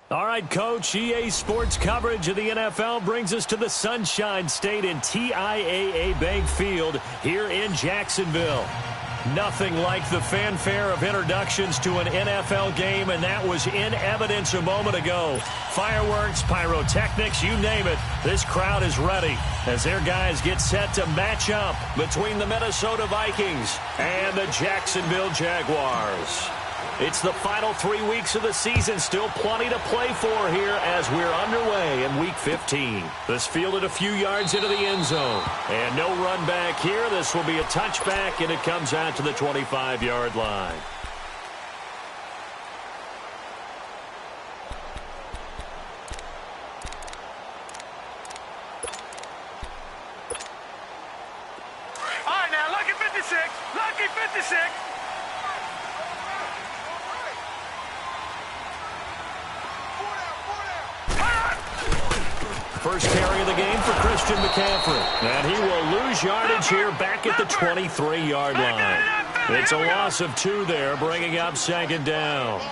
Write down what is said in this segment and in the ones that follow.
All right, Coach, EA Sports coverage of the NFL brings us to the Sunshine State in TIAA Bank Field here in Jacksonville. Nothing like the fanfare of introductions to an NFL game, and that was in evidence a moment ago. Fireworks, pyrotechnics, you name it, this crowd is ready as their guys get set to match up between the Minnesota Vikings and the Jacksonville Jaguars. It's the final 3 weeks of the season. Still plenty to play for here as we're underway in Week 15. This fielded a few yards into the end zone. And no run back here. This will be a touchback, and it comes out to the 25-yard line. All right, now, lucky 56. Lucky 56. First carry of the game for Christian McCaffrey. And he will lose yardage here back at the 23-yard line. It's a loss of 2 there, bringing up second down.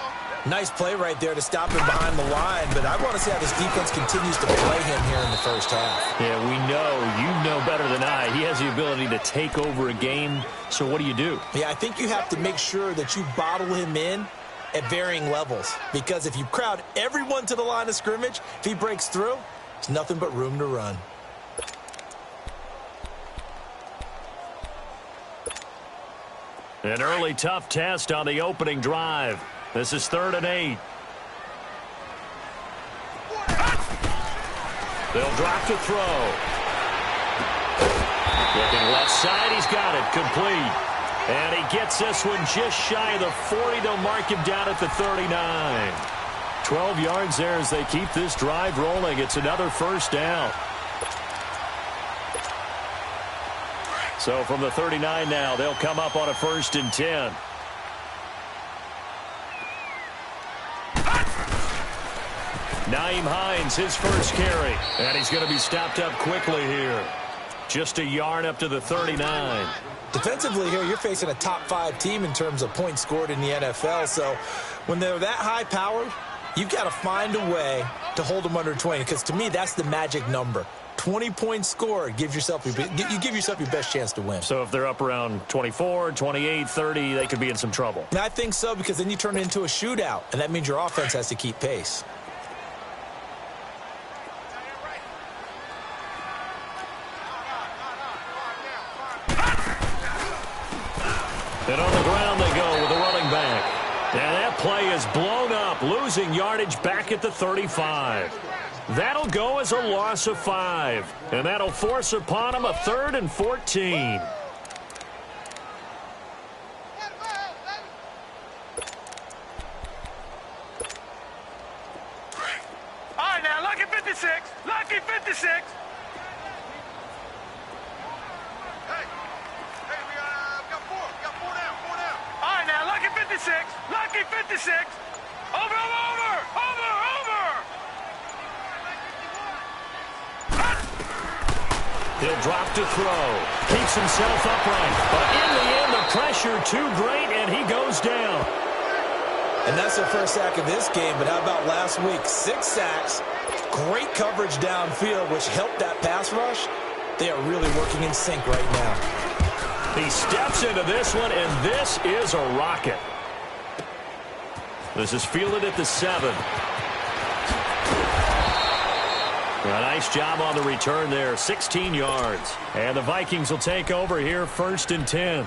Nice play right there to stop him behind the line, but I want to see how this defense continues to play him here in the first half. Yeah, we know, you know better than I, he has the ability to take over a game. So what do you do? Yeah, I think you have to make sure that you bottle him in at varying levels, because if you crowd everyone to the line of scrimmage, if he breaks through, there's nothing but room to run. An early tough test on the opening drive. This is 3rd and 8. They'll drop to throw. Looking left side, he's got it, complete. And he gets this one just shy of the 40. They'll mark him down at the 39. 12 yards there as they keep this drive rolling. It's another first down. So from the 39 now, they'll come up on a 1st and 10. Nyheim Hines, his first carry. And he's going to be stopped up quickly here. Just a yard up to the 39. Defensively here, you're facing a top 5 team in terms of points scored in the NFL. So when they're that high-powered, you've got to find a way to hold them under 20, because to me, that's the magic number. 20 points scored, you give yourself your best chance to win. So if they're up around 24, 28, 30, they could be in some trouble. And I think so, because then you turn it into a shootout, and that means your offense has to keep pace. And on the ground they go with a running back. And that play is blown up, losing yardage back at the 35. That'll go as a loss of 5. And that'll force upon him a 3rd and 14. All right, now, lucky 56. Lucky 56. Lucky 56. Over. He'll drop to throw. Keeps himself upright. But in the end, the pressure too great, and he goes down. And that's their first sack of this game, but how about last week? 6 sacks, great coverage downfield, which helped that pass rush. They are really working in sync right now. He steps into this one, and this is a rocket. This is fielded at the 7. A nice job on the return there, 16 yards. And the Vikings will take over here, 1st and 10.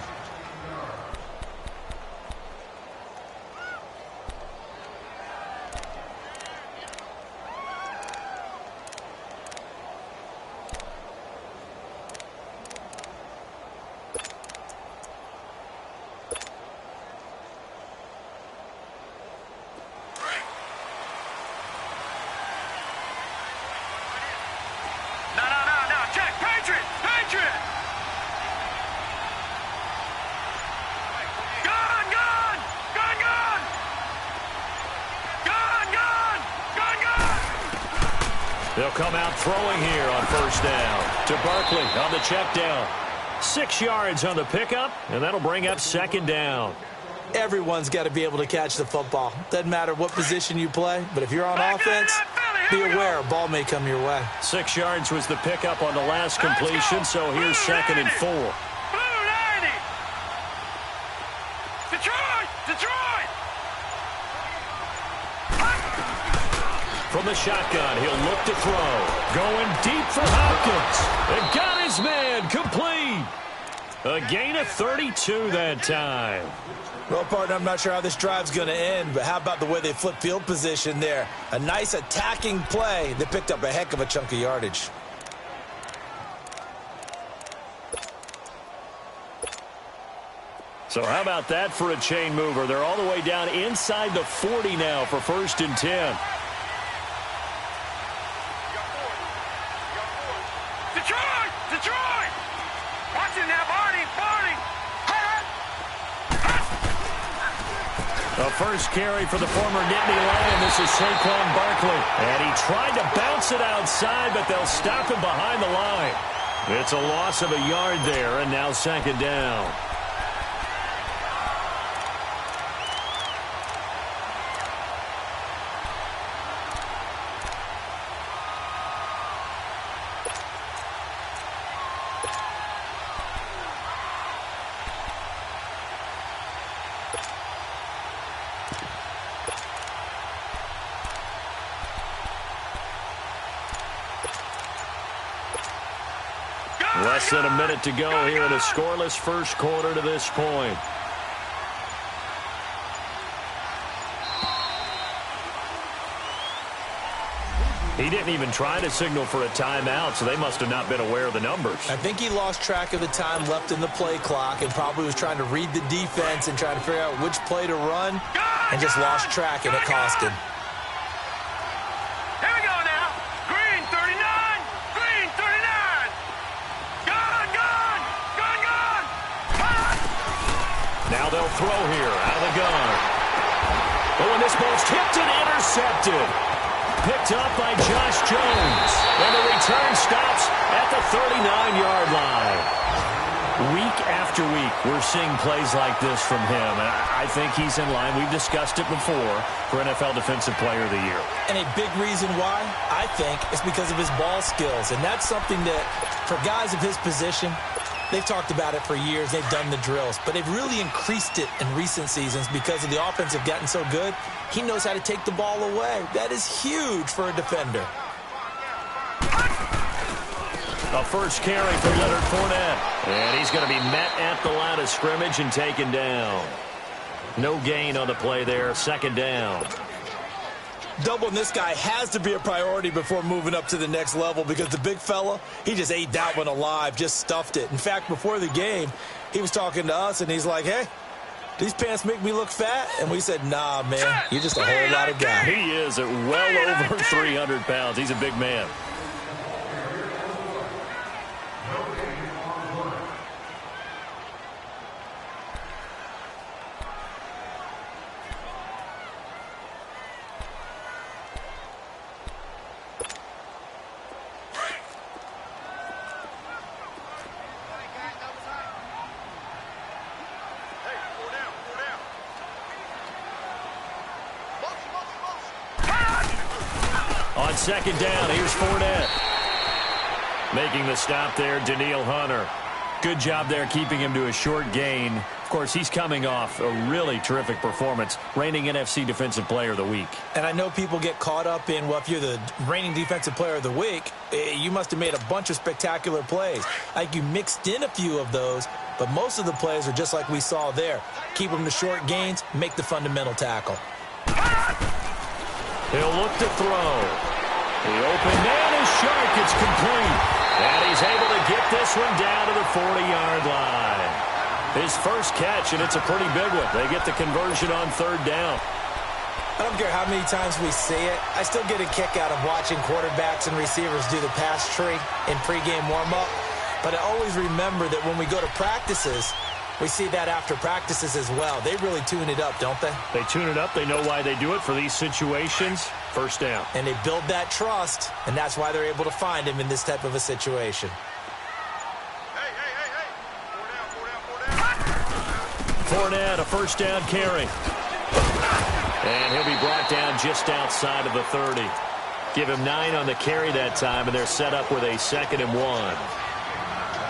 They'll come out throwing here on 1st down to Barkley on the check down. 6 yards on the pickup, and that'll bring up 2nd down. Everyone's got to be able to catch the football. Doesn't matter what position you play, but if you're on offense, be aware a ball may come your way. 6 yards was the pickup on the last completion, so here's 2nd and 4. Detroit! From the shotgun, he'll look to throw. Going deep for Hopkins. And got his man complete. A gain of 32 that time. Well, partner, I'm not sure how this drive's going to end, but how about the way they flip field position there? A nice attacking play that picked up a heck of a chunk of yardage. So how about that for a chain mover? They're all the way down inside the 40 now for 1st and 10. Detroit! Watch it now, Barney! The first carry for the former Nittany Lion. This is Saquon Barkley. And he tried to bounce it outside, but they'll stop him behind the line. It's a loss of a yard there, and now 2nd down. Less than a minute to go here in a scoreless first quarter to this point. He didn't even try to signal for a timeout, so they must have not been aware of the numbers. I think he lost track of the time left in the play clock and probably was trying to read the defense and trying to figure out which play to run and just lost track, and it cost him. Here we go now. Green 39. Gone. Now they'll throw here out of the gun. Oh, and this ball's tipped and intercepted. Picked up by Josh Jones. And the return stops at the 39-yard line. Week after week, we're seeing plays like this from him. And I think he's in line. We've discussed it before for NFL Defensive Player of the Year. And a big reason why, I think, is because of his ball skills. And that's something that, for guys of his position, they've talked about it for years. They've done the drills. But they've really increased it in recent seasons because of the offense have gotten so good. He knows how to take the ball away. That is huge for a defender. A first carry for Leonard Fournette. And he's going to be met at the line of scrimmage and taken down. No gain on the play there. 2nd down. Doubling this guy has to be a priority before moving up to the next level because the big fella, he just ate that one alive, just stuffed it. In fact, before the game, he was talking to us, and he's like, hey, these pants make me look fat? And we said, nah, man, you're just a whole lot of guy. He is at well over 300 pounds. He's a big man. On 2nd down, here's Fournette. Making the stop there, Danielle Hunter. Good job there keeping him to a short gain. Of course, he's coming off a really terrific performance, reigning NFC Defensive Player of the Week. And I know people get caught up in, well, if you're the reigning Defensive Player of the Week, you must have made a bunch of spectacular plays. Like you mixed in a few of those, but most of the plays are just like we saw there. Keep them to short gains, make the fundamental tackle. He'll look to throw. The open man is sharp. It's complete. And he's able to get this one down to the 40-yard line. His first catch, and it's a pretty big one. They get the conversion on 3rd down. I don't care how many times we see it. I still get a kick out of watching quarterbacks and receivers do the pass tree in pregame warm-up. But I always remember that when we go to practices, we see that after practices as well. They really tune it up, don't they? They tune it up. They know why they do it for these situations. 1st down. And they build that trust, and that's why they're able to find him in this type of a situation. Four Fournette, a first down carry. And he'll be brought down just outside of the 30. Give him 9 on the carry that time, and they're set up with a 2nd and 1.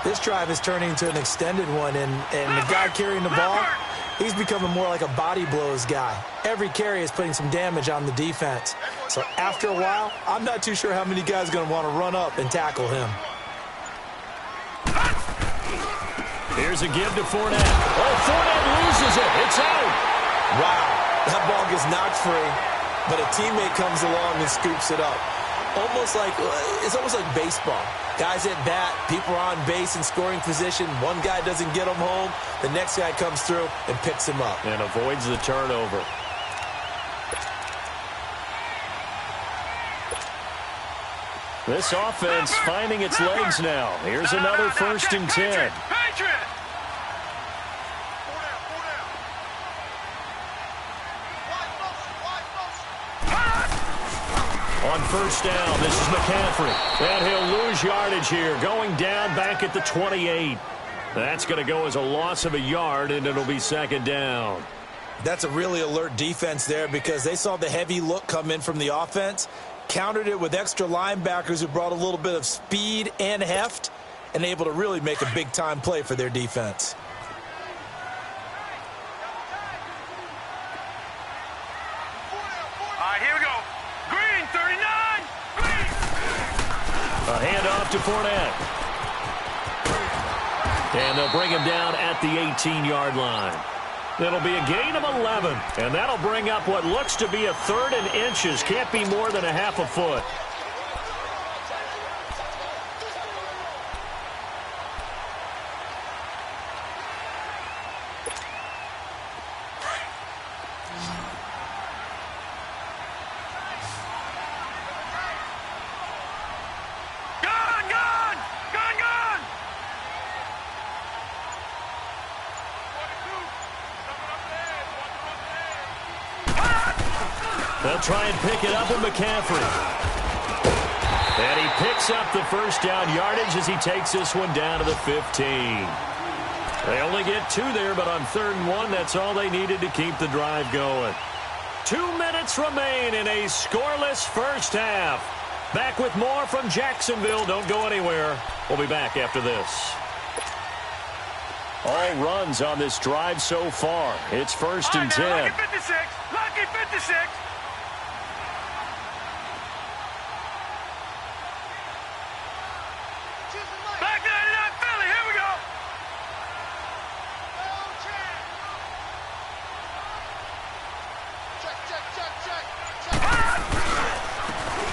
This drive is turning into an extended one, and the guy carrying the ball, he's becoming more like a body blows guy. Every carry is putting some damage on the defense. So after a while, I'm not too sure how many guys are going to want to run up and tackle him. Here's a give to Fournette. Oh, Fournette loses it. It's out. Wow, that ball gets knocked free, but a teammate comes along and scoops it up. It's almost like baseball. Guys at bat, people are on base in scoring position. One guy doesn't get him home. The next guy comes through and picks him up. And avoids the turnover. This offense finding its legs now. Here's another 1st and 10. On first down, this is McCaffrey. And he'll lose yardage here, going down back at the 28. That's going to go as a loss of a yard, and it'll be 2nd down. That's a really alert defense there because they saw the heavy look come in from the offense, countered it with extra linebackers who brought a little bit of speed and heft, and able to really make a big-time play for their defense. All right, here we go. Green, 39. Green. A handoff to Fournette. And they'll bring him down at the 18-yard line. It'll be a gain of 11, and that'll bring up what looks to be a 3rd and inches. Can't be more than a half a foot. They'll try and pick it up with McCaffrey. And he picks up the first down yardage as he takes this one down to the 15. They only get 2 there, but on 3rd and 1, that's all they needed to keep the drive going. 2 minutes remain in a scoreless first half. Back with more from Jacksonville. Don't go anywhere. We'll be back after this. All runs on this drive so far. It's 1st and 10. Lucky 56. Lucky 56. Back 99 Philly. Here we go.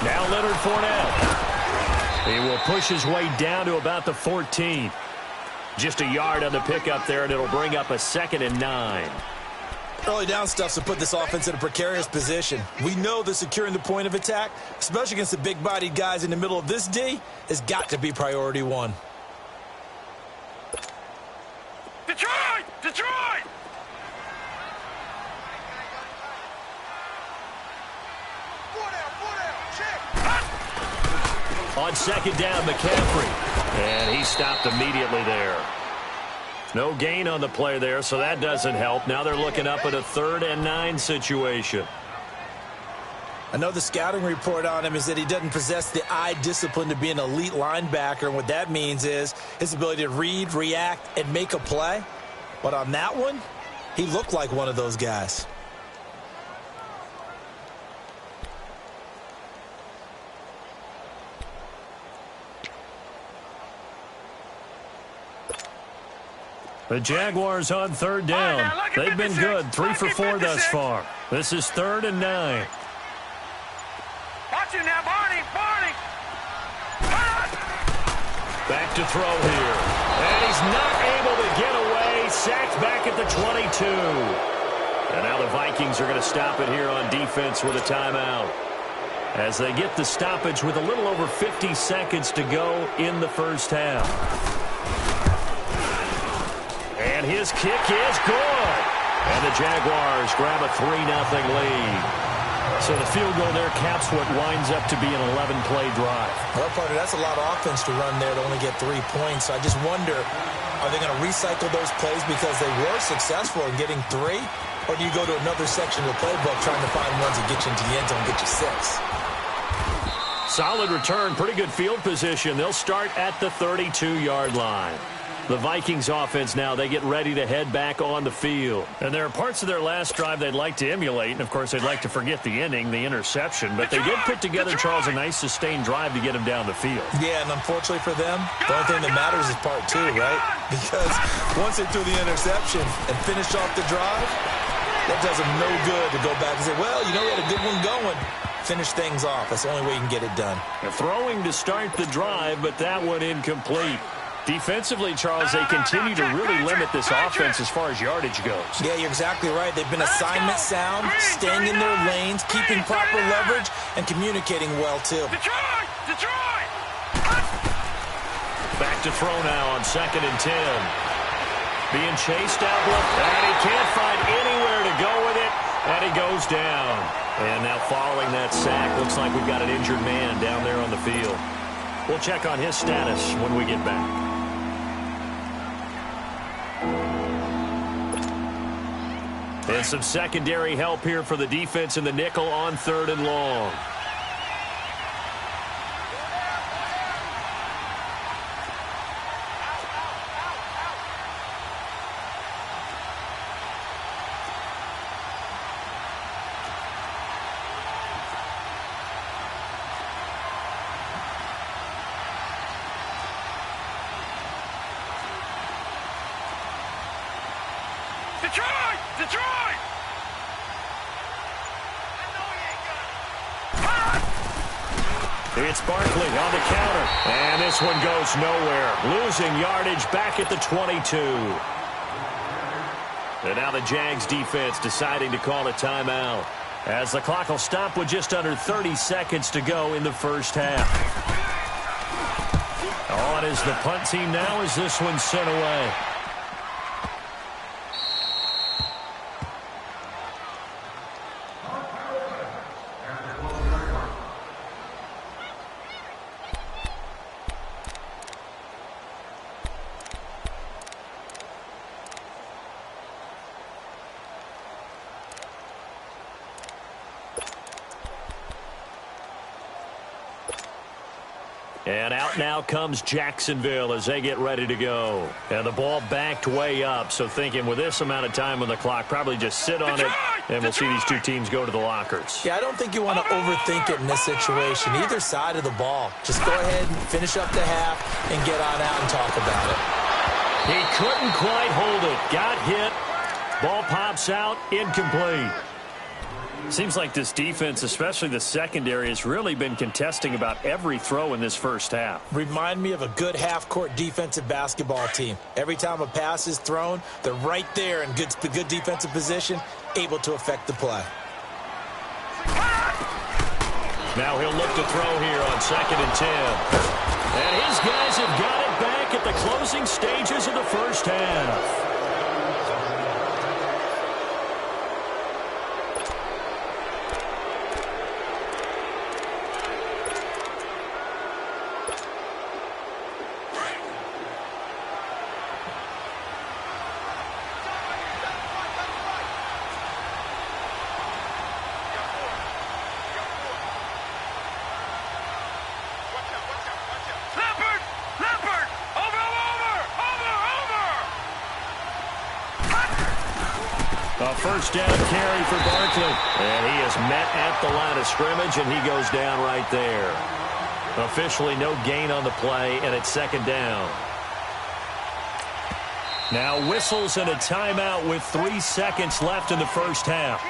Now Leonard Fournette. He will push his way down to about the 14. Just a yard on the pickup there, and it'll bring up a 2nd and 9. Early down stuff to put this offense in a precarious position. We know that securing the point of attack, especially against the big-bodied guys in the middle of this D, has got to be priority 1. Detroit! Detroit! On 2nd down, McCaffrey. And he stopped immediately there. No gain on the play there, so that doesn't help. Now they're looking up at a 3rd and 9 situation. I know the scouting report on him is that he doesn't possess the eye discipline to be an elite linebacker. And what that means is his ability to read, react, and make a play. But on that one, he looked like one of those guys. The Jaguars on 3rd down. They've been good, 3 for 4 thus far. This is 3rd and 9. Watch it now, Barney. Barney. Back to throw here. And he's not able to get away. Sacked back at the 22. And now the Vikings are going to stop it here on defense with a timeout. As they get the stoppage with a little over 50 seconds to go in the first half. And his kick is good. And the Jaguars grab a 3-0 lead. So the field goal there caps what winds up to be an 11-play drive. Well, partner, that's a lot of offense to run there to only get 3 points. So I just wonder, are they going to recycle those plays because they were successful in getting 3? Or do you go to another section of the playbook trying to find ones that get you into the end zone and get you 6? Solid return, pretty good field position. They'll start at the 32-yard line. The Vikings offense now, they get ready to head back on the field. And there are parts of their last drive they'd like to emulate. And, of course, they'd like to forget the ending, the interception. But they did put together, Charles, a nice sustained drive to get him down the field. Yeah, and unfortunately for them, the only thing that matters is part 2, right? Because once they threw the interception and finished off the drive, that does them no good to go back and say, well, you know, we had a good one going. Finish things off. That's the only way you can get it done. They're throwing to start the drive, but that one incomplete. Defensively, Charles, they continue to really limit this offense as far as yardage goes. Yeah, you're exactly right. They've been assignment sound, staying in their lanes, keeping proper leverage, and communicating well, too. Detroit! Back to throw now on 2nd and 10. Being chased out left, and he can't find anywhere to go with it, and he goes down. And now following that sack, looks like we've got an injured man down there on the field. We'll check on his status when we get back. And some secondary help here for the defense in the nickel on 3rd and long. Detroit! It's Barkley on the counter. And this one goes nowhere. Losing yardage back at the 22. And now the Jags defense deciding to call a timeout, as the clock will stop with just under 30 seconds to go in the first half. On is the punt team now as this one's sent away. And out now comes Jacksonville as they get ready to go. And the ball backed way up, so thinking with this amount of time on the clock, probably just sit on it, and we'll see these two teams go to the lockers. Yeah, I don't think you want to overthink it in this situation. Either side of the ball. Just go ahead and finish up the half and get on out and talk about it. He couldn't quite hold it. Got hit. Ball pops out. Incomplete. Seems like this defense, especially the secondary, has really been contesting about every throw in this first half. Remind me of a good half-court defensive basketball team. Every time a pass is thrown, they're right there in good defensive position, able to affect the play. Now he'll look to throw here on 2nd and 10. And his guys have got it back at the closing stages of the first half. A first down carry for Barkley. And he is met at the line of scrimmage, and he goes down right there. Officially no gain on the play, and it's 2nd down. Now whistles and a timeout with 3 seconds left in the first half.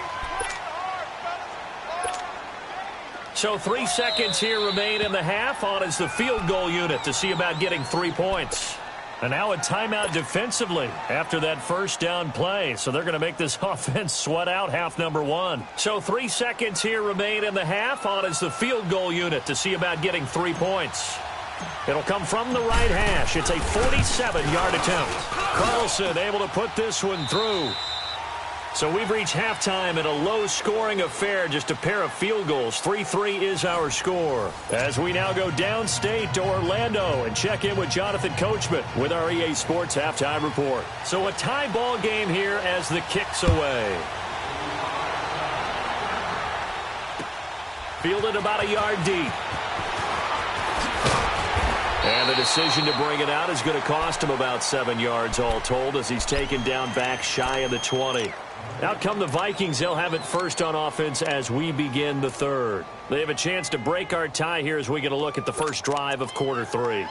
So 3 seconds here remain in the half. On is the field goal unit to see about getting 3 points. And now a timeout defensively after that first down play. So they're going to make this offense sweat out half number 1. So 3 seconds here remain in the half. On is the field goal unit to see about getting 3 points. It'll come from the right hash. It's a 47-yard attempt. Carlson able to put this one through. So we've reached halftime in a low-scoring affair, just a pair of field goals. 3-3 is our score. As we now go downstate to Orlando and check in with Jonathan Coachman with our EA Sports Halftime Report. So a tie ball game here as the kick's away. Fielded about a yard deep. And the decision to bring it out is going to cost him about 7 yards all told as he's taken down back shy of the 20. Out come the Vikings. They'll have it first on offense as we begin the third. They have a chance to break our tie here as we get a look at the first drive of quarter 3.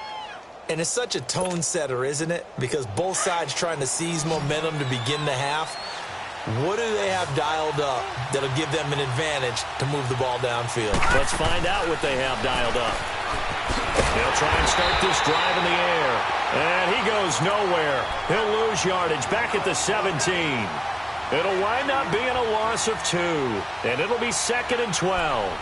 And it's such a tone setter, isn't it? Because both sides trying to seize momentum to begin the half. What do they have dialed up that'll give them an advantage to move the ball downfield? Let's find out what they have dialed up. They'll try and start this drive in the air. And he goes nowhere. He'll lose yardage back at the 17. It'll wind up being a loss of 2. And it'll be 2nd and 12.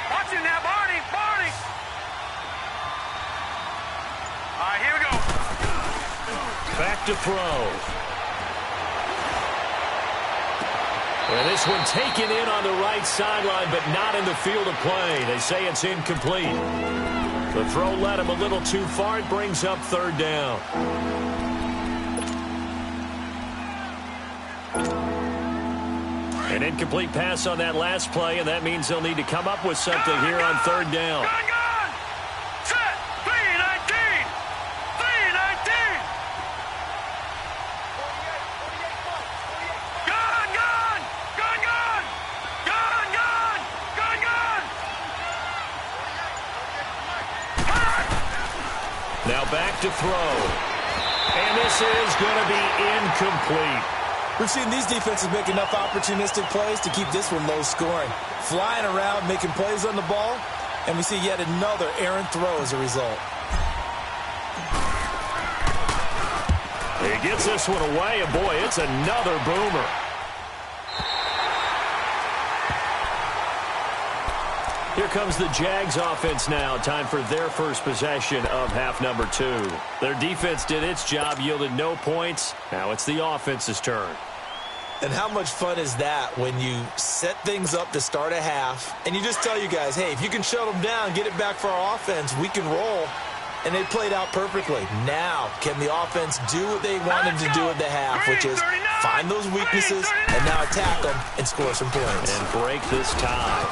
Watch it now, Barney. Barney. All right, here we go. Back to throw. And this one taken in on the right sideline, but not in the field of play. They say it's incomplete. The throw led him a little too far. It brings up 3rd down. An incomplete pass on that last play, and that means they'll need to come up with something here on 3rd down. Set. 3-19. 3-19. Gun, gun. Gun, gun. Gun, gun. Gun, gun. Now back to throw. And this is going to be incomplete. We've seen these defenses make enough opportunistic plays to keep this one low scoring. Flying around, making plays on the ball, and we see yet another errant throw as a result. He gets this one away, and boy, it's another boomer. Here comes the Jags offense now. Time for their first possession of half number 2. Their defense did its job, yielded no points. Now it's the offense's turn. And how much fun is that when you set things up to start a half, and you just tell you guys, hey, if you can shut them down, get it back for our offense, we can roll. And they played out perfectly. Now, can the offense do what they wanted to do at the half, which is find those weaknesses and now attack them and score some points. And break this tie.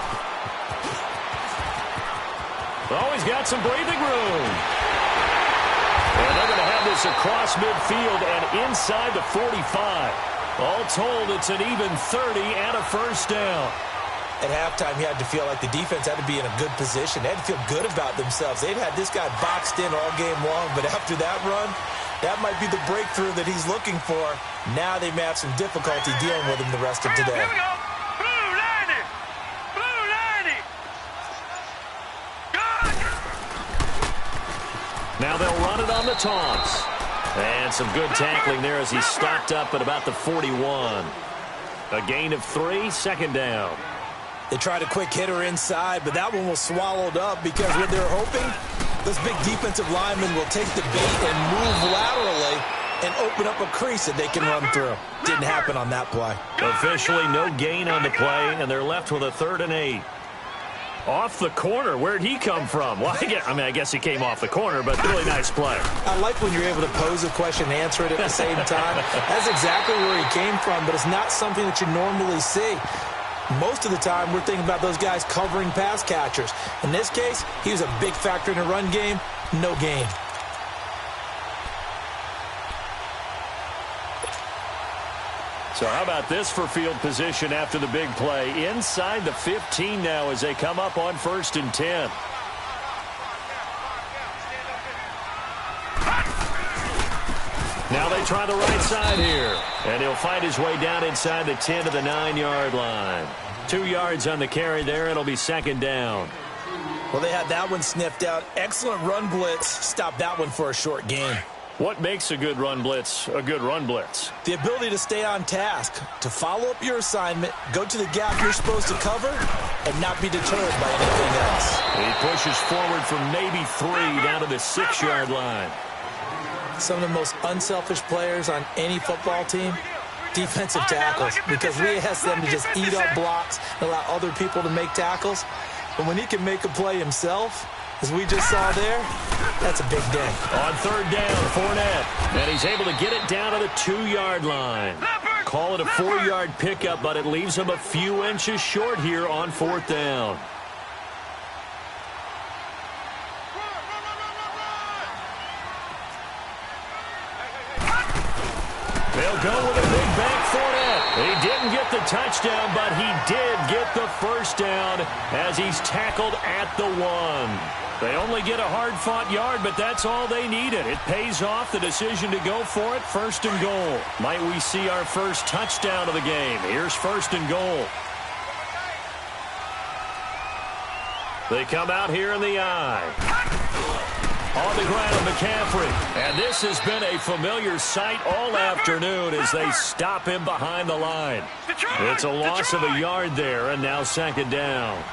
Oh, he's got some breathing room. And they're going to have this across midfield and inside the 45. All told, it's an even 30 and a first down. At halftime, you had to feel like the defense had to be in a good position. They had to feel good about themselves. They'd had this guy boxed in all game long, but after that run, that might be the breakthrough that he's looking for. Now they may have some difficulty dealing with him the rest of today. Here we go. Blue 90. Blue 90. Gun. Now they'll run it on the taunts. And some good tackling there as he stopped up at about the 41. A gain of 3, 2nd down. They tried a quick hitter inside, but that one was swallowed up because what they're hoping, those big defensive linemen will take the bait and move laterally and open up a crease that they can run through. Didn't happen on that play. Officially no gain on the play, and they're left with a 3rd and 8. Off the corner. Where'd he come from? Well, I guess he came off the corner, but really nice play. I like when you're able to pose a question and answer it at the same time. That's exactly where he came from, but it's not something that you normally see. Most of the time, we're thinking about those guys covering pass catchers. In this case, he was a big factor in the run game. No gain. So how about this for field position after the big play? Inside the 15 now as they come up on 1st and 10. Now they try the right side here. And he'll find his way down inside the 10 to the 9-yard line. 2 yards on the carry there. It'll be 2nd down. Well, they had that one sniffed out. Excellent run blitz. Stopped that one for a short gain. What makes a good run blitz a good run blitz? The ability to stay on task, to follow up your assignment, go to the gap you're supposed to cover, and not be deterred by anything else. He pushes forward from maybe 3 down to the 6-yard line. Some of the most unselfish players on any football team, defensive tackles, because we ask them to just eat up blocks and allow other people to make tackles. But when he can make a play himself, as we just saw there, that's a big day. On 3rd down, Fournette. And he's able to get it down to the 2-yard line. Call it a 4-yard pickup, but it leaves him a few inches short here on 4th down. They'll go with a big bank Fournette. He didn't get the touchdown, but he did get the first down as he's tackled at the 1. They only get a hard-fought yard, but that's all they needed. It pays off the decision to go for it, 1st and goal. Might we see our first touchdown of the game? Here's 1st and goal. They come out here in the eye. On the ground, McCaffrey. And this has been a familiar sight all afternoon as they stop him behind the line. It's a loss of a yard there, and now 2nd down.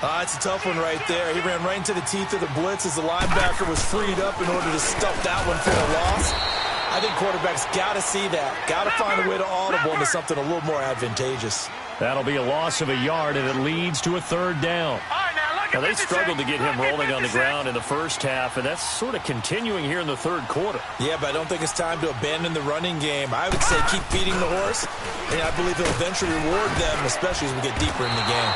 It's a tough one right there. He ran right into the teeth of the blitz as the linebacker was freed up in order to stuff that one for a loss. I think quarterbacks got to see that. Got to find a way to audible into something a little more advantageous. That'll be a loss of a yard, and it leads to a 3rd down. Now, they struggled to get him rolling on the ground in the first half, and that's sort of continuing here in the 3rd quarter. Yeah, but I don't think it's time to abandon the running game. I would say keep feeding the horse, and I believe he'll eventually reward them, especially as we get deeper in the game.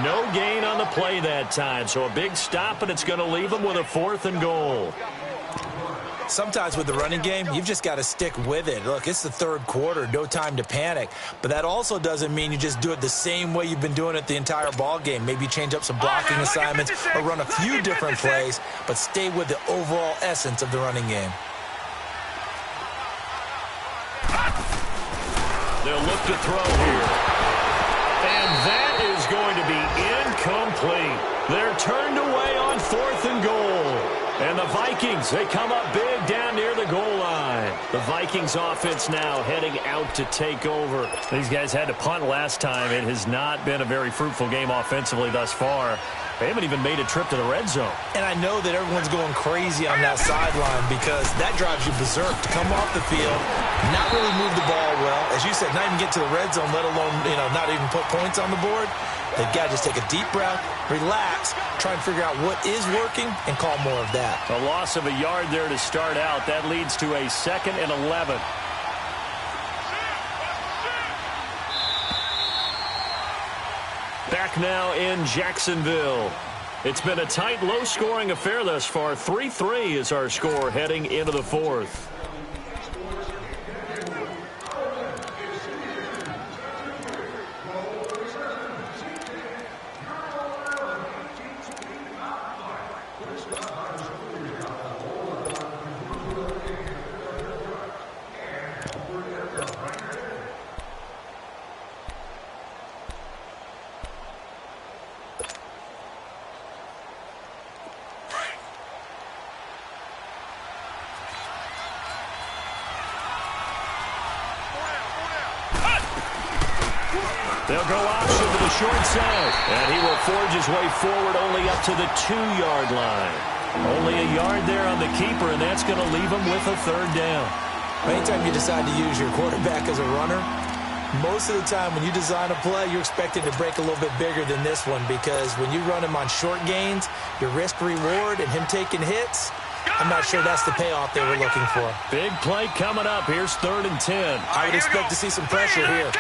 No gain on the play that time, so a big stop, and it's going to leave them with a 4th and goal. Sometimes with the running game, you've just got to stick with it. Look, it's the 3rd quarter, no time to panic. But that also doesn't mean you just do it the same way you've been doing it the entire ball game. Maybe change up some blocking assignments or run a few different plays, but stay with the overall essence of the running game. They'll look to throw here. And that is going to be incomplete. They're turned away on 4th and goal. And the Vikings, they come up big down near the goal line. The Vikings offense now heading out to take over. These guys had to punt last time. It has not been a very fruitful game offensively thus far. They haven't even made a trip to the red zone. And I know that everyone's going crazy on that sideline because that drives you berserk to come off the field, not really move the ball well. As you said, not even get to the red zone, let alone, not even put points on the board. They've got to just take a deep breath, relax, try and figure out what is working, and call more of that. A loss of a yard there to start out. That leads to a 2nd and 11. Back now in Jacksonville. It's been a tight, low-scoring affair thus far. 3-3 is our score heading into the 4th. They'll go option to the short side. And he will forge his way forward only up to the 2-yard line. Only a yard there on the keeper, and that's going to leave him with a 3rd down. Anytime you decide to use your quarterback as a runner, most of the time when you design a play, you're expected to break a little bit bigger than this one because when you run him on short gains, your risk-reward and him taking hits, I'm not sure that's the payoff they were looking for. Big play coming up. Here's 3rd and 10. I would expect to see some pressure here.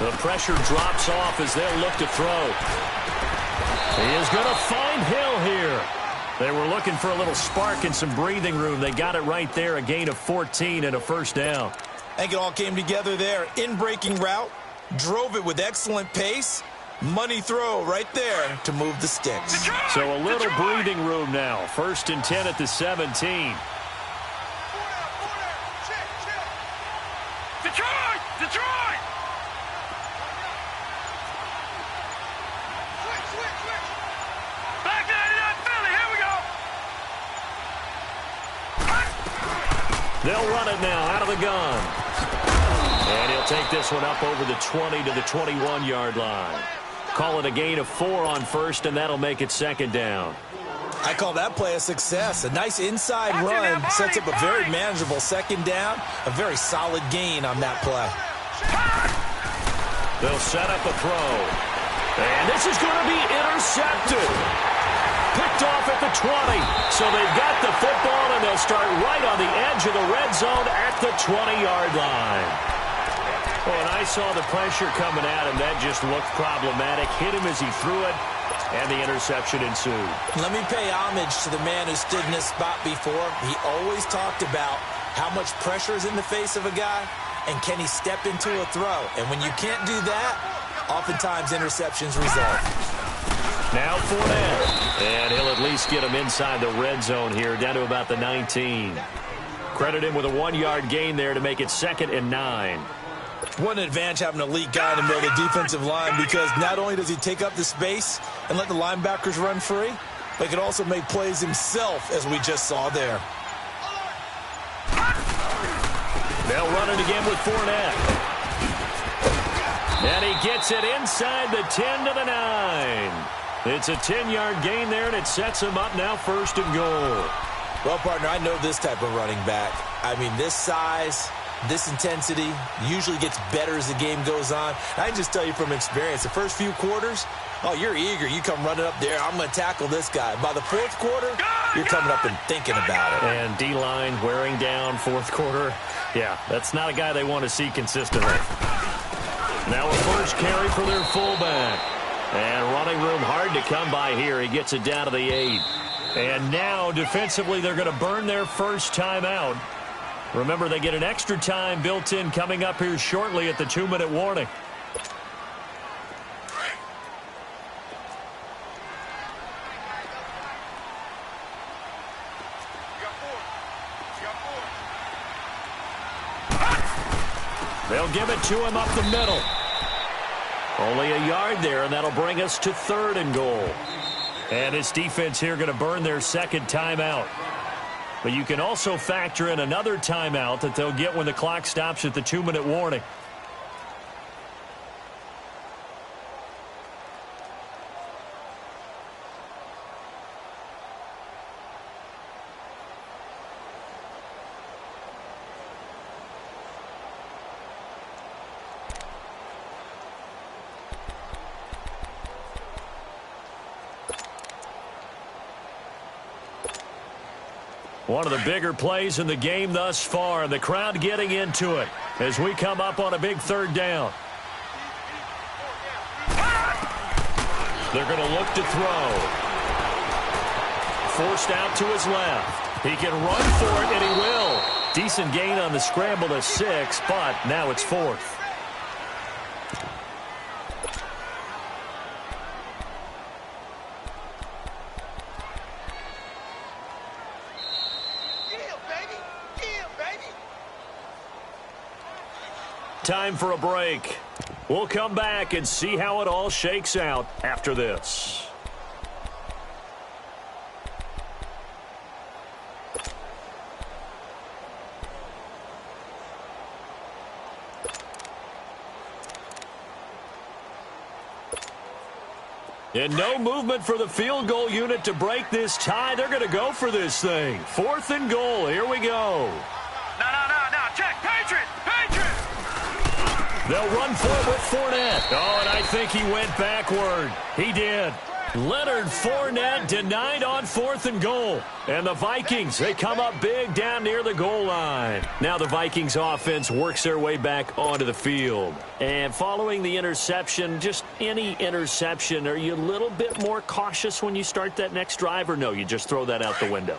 The pressure drops off as they'll look to throw. He is going to find Hill here. They were looking for a little spark and some breathing room. They got it right there, a gain of 14 and a 1st down. I think it all came together there. In-breaking route, drove it with excellent pace. Money throw right there to move the sticks. So a little breathing room now. 1st and 10 at the 17. Detroit! They'll run it now out of the gun. And he'll take this one up over the 20 to the 21-yard line. Call it a gain of 4 on first, and that'll make it second down. I call that play a success. A nice inside run sets up a very manageable second down. A very solid gain on that play. They'll set up a throw. And this is going to be intercepted. Picked off at the 20. So they've got the football, and they'll start right on the edge of the red zone at the 20-yard line. Oh, and I saw the pressure coming at him. That just looked problematic. Hit him as he threw it. And the interception ensued. Let me pay homage to the man who stood in this spot before. He always talked about how much pressure is in the face of a guy, and can he step into a throw. And when you can't do that, oftentimes interceptions result. Now Fournette. And he'll at least get him inside the red zone here, down to about the 19. Credit him with a 1-yard gain there to make it 2nd and 9. What an advantage having an elite guy in the middle of the defensive line, because not only does he take up the space and let the linebackers run free, but he can also make plays himself, as we just saw there. They'll run it again with Fournette. And he gets it inside the 10 to the 9. It's a 10-yard gain there, and it sets him up now 1st and goal. Well, partner, I know this type of running back. I mean, this size, this intensity usually gets better as the game goes on. I can just tell you from experience, the first few quarters, oh, you're eager. You come running up there, I'm going to tackle this guy. By the 4th quarter, you're coming up and thinking about it. And D-line wearing down 4th quarter. Yeah, that's not a guy they want to see consistently. Now a first carry for their fullback. And running room hard to come by here. He gets it down to the 8. And now defensively they're going to burn their first timeout. Remember, they get an extra time built in coming up here shortly at the 2-minute warning. They'll give it to him up the middle. Only a yard there, and that'll bring us to 3rd and goal. And this defense here going to burn their second timeout. But you can also factor in another timeout that they'll get when the clock stops at the 2-minute warning. One of the bigger plays in the game thus far, and the crowd getting into it as we come up on a big 3rd down. They're going to look to throw. Forced out to his left. He can run for it, and he will. Decent gain on the scramble to 6, but now it's 4th. Time for a break. We'll come back and see how it all shakes out after this. And no movement for the field goal unit to break this tie. They're going to go for this thing. 4th and goal. Here we go. No. Check. Patriot. They'll run for it with Fournette. Oh, and I think he went backward. He did. Leonard Fournette denied on 4th and goal. And the Vikings, they come up big down near the goal line. Now the Vikings offense works their way back onto the field. And following the interception, just any interception, are you a little bit more cautious when you start that next drive, or no, you just throw that out the window?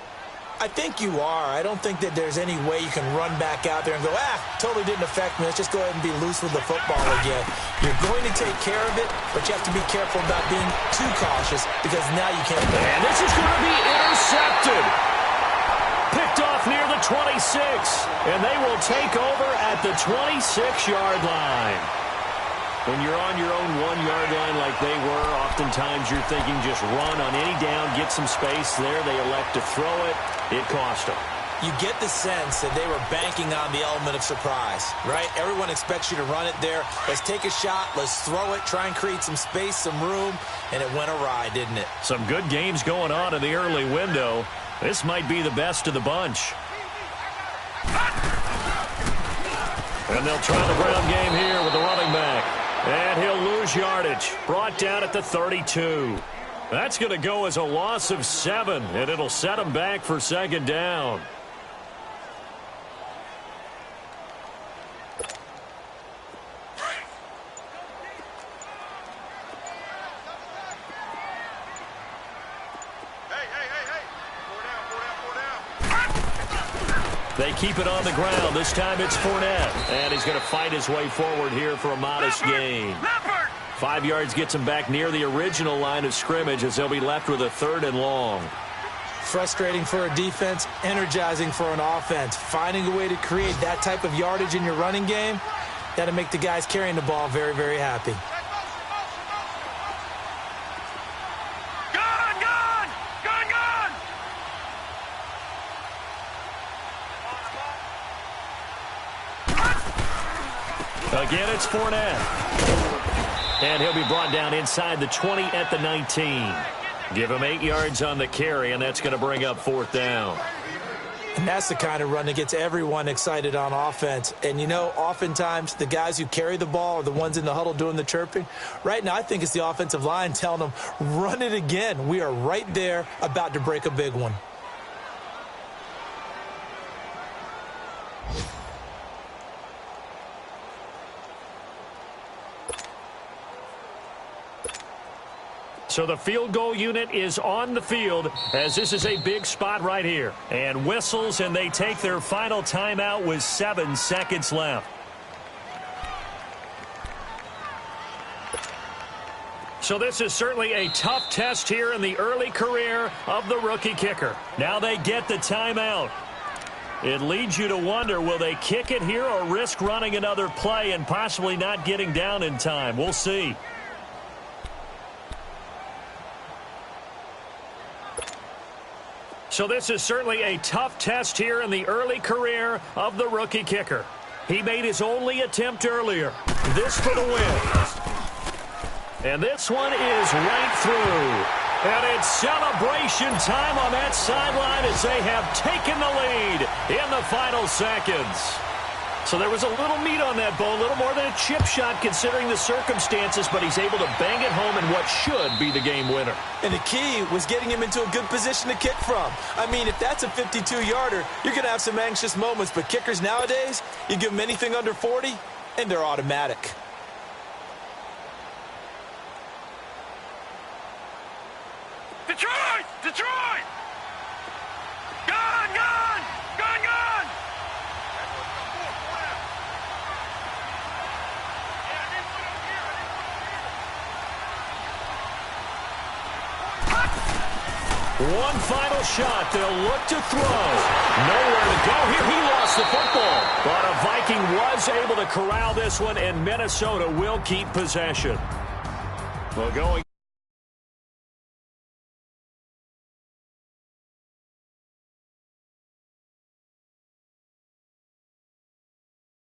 I think you are. I don't think that there's any way you can run back out there and go, totally didn't affect me. Let's just go ahead and be loose with the football again. You're going to take care of it, but you have to be careful about being too cautious, because now you can't. And this is going to be intercepted. Picked off near the 26. And they will take over at the 26-yard line. When you're on your own 1-yard line like they were, oftentimes you're thinking just run on any down, get some space there. They elect to throw it. It cost them. You get the sense that they were banking on the element of surprise, right? Everyone expects you to run it there. Let's take a shot. Let's throw it. Try and create some space, some room. And it went awry, didn't it? Some good games going on in the early window. This might be the best of the bunch. And they'll try the ground game here with the running back. And he'll lose yardage. Brought down at the 32. That's going to go as a loss of 7, and it'll set him back for second down. They keep it on the ground. This time it's Fournette. And he's going to fight his way forward here for a modest gain. 5 yards gets him back near the original line of scrimmage as they'll be left with a 3rd and long. Frustrating for a defense, energizing for an offense. Finding a way to create that type of yardage in your running game, that'll make the guys carrying the ball very, very happy. Again, it's Fournette. And he'll be brought down inside the 20 at the 19. Give him 8 yards on the carry, and that's going to bring up 4th down. And that's the kind of run that gets everyone excited on offense. And, you know, oftentimes the guys who carry the ball are the ones in the huddle doing the chirping. Right now, I think it's the offensive line telling them, run it again. We are right there about to break a big one. So the field goal unit is on the field as this is a big spot right here. And whistles, and they take their final timeout with 7 seconds left. So this is certainly a tough test here in the early career of the rookie kicker. Now they get the timeout. It leads you to wonder, will they kick it here or risk running another play and possibly not getting down in time? We'll see. So this is certainly a tough test here in the early career of the rookie kicker. He made his only attempt earlier. This for the win. And this one is right through. And it's celebration time on that sideline as they have taken the lead in the final seconds. So there was a little meat on that bone, a little more than a chip shot considering the circumstances, but he's able to bang it home in what should be the game winner. And the key was getting him into a good position to kick from. I mean, if that's a 52-yarder, you're going to have some anxious moments, but kickers nowadays, you give them anything under 40, and they're automatic. Detroit! Detroit! Gun! Gun! Gun! Gun! One final shot. They'll look to throw. Nowhere to go here. He lost the football. But a Viking was able to corral this one, and Minnesota will keep possession. Well, going